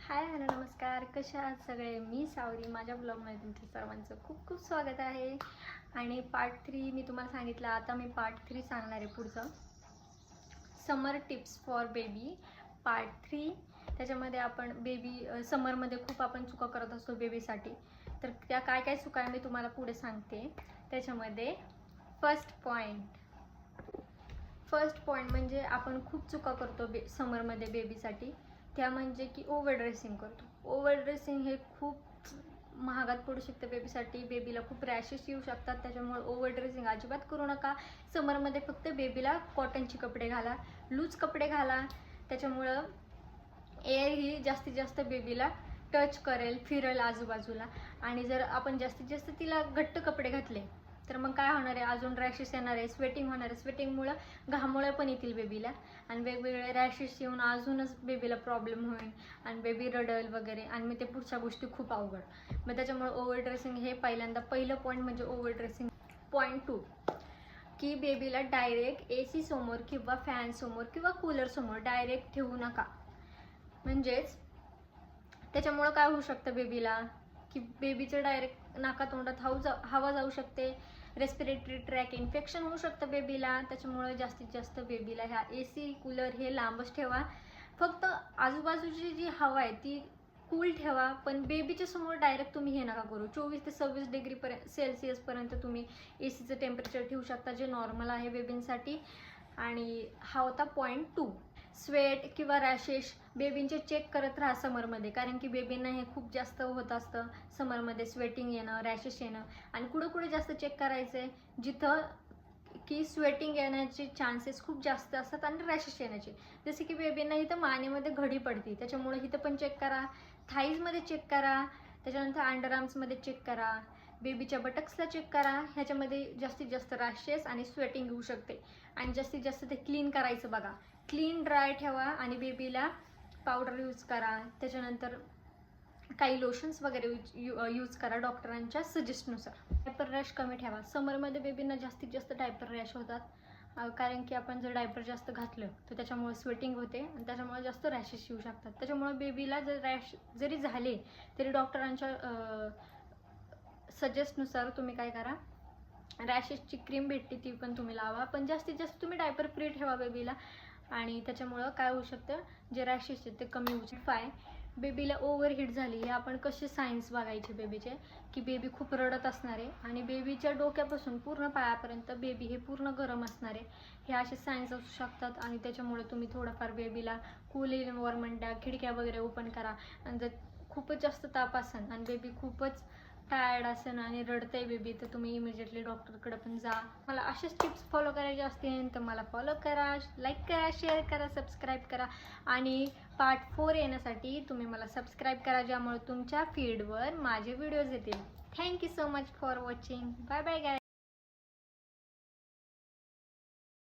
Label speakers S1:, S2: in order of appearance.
S1: Hi hello नमस्कार, कशा आहात सगळे. मी सावरी. माझ्या ब्लॉगमध्ये तुमच्या सर्वांचं खूप खूप स्वागत आहे. आणि पार्ट 3 मी तुम्हाला सांगितलं, आता मी पार्ट 3 सांगणार आहे. पुढचं समर टिप्स फॉर बेबी पार्ट 3. त्याच्यामध्ये आपण बेबी समरमध्ये खूप आपण चुका करत असतो बेबीसाठी. तर त्या काय काय चुका मी तुम्हाला पुढे सांगते. त्याच्यामध्ये फर्स्ट पॉईंट म्हणजे आपण खूप चुका करतो समरमध्ये बेबीसाठी. त्या म्हणजे की ओव्हर ड्रेसिंग करतो. ओव्हर ड्रेसिंग हे खूप महागात पडू शकते बेबीसाठी. बेबीला खूप रॅशेस येऊ शकतात. त्याच्यामुळे ओव्हर ड्रेसिंग अजिबात करू नका समरमध्ये. फक्त बेबीला कॉटनचे कपडे घाला, लूज कपडे घाला. त्याच्यामुळं एअर ही जास्तीत जास्त बेबीला टच करेल, फिरेल आजूबाजूला. आणि जर आपण जास्तीत जास्त तिला घट्ट कपडे घातले तर मग काय होणार आहे, अजून रॅशेस येणार आहे, स्वेटिंग होणार आहे. स्वेटिंगमुळं घामुळे पण येतील बेबीला आणि वेगवेगळे रॅशेस येऊन अजूनच बेबीला प्रॉब्लेम होईल आणि बेबी रडल वगैरे. आणि मग ते पुढच्या गोष्टी खूप अवघड. मग त्याच्यामुळे ओव्हर ड्रेसिंग हे पहिलं पॉईंट म्हणजे ओव्हर ड्रेसिंग. पॉईंट 2 की बेबीला डायरेक्ट AC समोर किंवा फॅन समोर किंवा कूलर समोर डायरेक्ट ठेवू नका. म्हणजेच त्याच्यामुळं काय होऊ शकतं बेबीला, की बेबीचं डायरेक्ट नाकातोंडात हवा जाऊ शकते, रेस्पिरेटरी ट्रॅक इन्फेक्शन होऊ शकतं बेबीला. त्याच्यामुळे जास्तीत जास्त बेबीला ह्या AC कूलर हे लांबच ठेवा. फक्त आजूबाजूची जी हवा आहे ती कूल ठेवा, पण बेबीच्या समोर डायरेक्ट तुम्ही हे नका करू. 24 ते 26 डिग्री सेल्सिअसपर्यंत तुम्ही ACचं टेम्परेचर ठेवू शकता, जे नॉर्मल आहे बेबींसाठी. आणि हा होता पॉईंट 2. स्वेट किंवा रॅशेस बेबींचे चेक करत राहा समरमध्ये, कारण की बेबींना हे खूप जास्त होत असतं समरमध्ये. स्वेटिंग येणं, रॅशेस येणं. आणि कुठं जास्त चेक करायचं आहे, जिथं की स्वेटिंग येण्याचे चान्सेस खूप जास्त असतात आणि रॅशेस येण्याचे. जसे की बेबींना इथं मानेमध्ये घडी पडते, त्याच्यामुळे इथं पण चेक करा. थाईजमध्ये चेक करा. त्याच्यानंतर अंडरआर्म्समध्ये चेक करा. बेबीच्या बटक्सला चेक करा. ह्याच्यामध्ये जास्तीत जास्त रॅशेस आणि स्वेटिंग येऊ शकते. आणि जास्तीत जास्त ते क्लीन करायचं बघा. क्लीन ड्राय ठेवा आणि बेबीला पावडर यूज करा. त्याच्यानंतर काही लोशन्स वगैरे यूज करा डॉक्टरांच्या सजेस्टनुसार. डायपर रॅश कमी ठेवा. समरमध्ये बेबींना जास्तीत जास्त डायपर रॅश होतात, कारण की आपण जर डायपर जास्त घातलं तर त्याच्यामुळे स्वेटिंग होते आणि त्याच्यामुळे जास्त रॅशेस येऊ शकतात. त्याच्यामुळे बेबीला जर रॅश जरी झाले तरी डॉक्टरांच्या सजेस्टनुसार तुम्ही काय करा, रॅशेसची क्रीम भेटते ती पण तुम्ही लावा. पण जास्तीत जास्त तुम्ही डायपर फ्री ठेवा बेबीला. आणि त्याच्यामुळं काय होऊ शकतं, जे रॅशेस आहेत ते कमी होऊ शकतात. बेबीला ओव्हरहीट झाली, हे आपण कसे सायन्स बघायचे बेबीचे, की बेबी खूप रडत असणार आहे आणि बेबीच्या डोक्यापासून पूर्ण पायापर्यंत बेबी हे पूर्ण गरम असणार आहे. हे असे सायन्स असू शकतात. आणि त्याच्यामुळे तुम्ही थोडंफार बेबीला कूल एन्व्हायरमेंट द्या, खिडक्या वगैरे ओपन करा. आणि जर खूपच जास्त ताप असेल आणि बेबी खूपच टायर्ड असेल आणि रडतंय बेबी, तर तुम्ही इमिजिएटली डॉक्टरकडे पण जा. मला असेच टिप्स फॉलो करायचे असतील तर मला फॉलो करा, लाईक करा, शेअर करा, सबस्क्राईब करा. आणि पार्ट 4 येण्यासाठी तुम्ही मला सबस्क्राईब करा, ज्यामुळे तुमच्या फीडवर माझे व्हिडिओज येतील. Thank you so much for watching. Bye bye guy.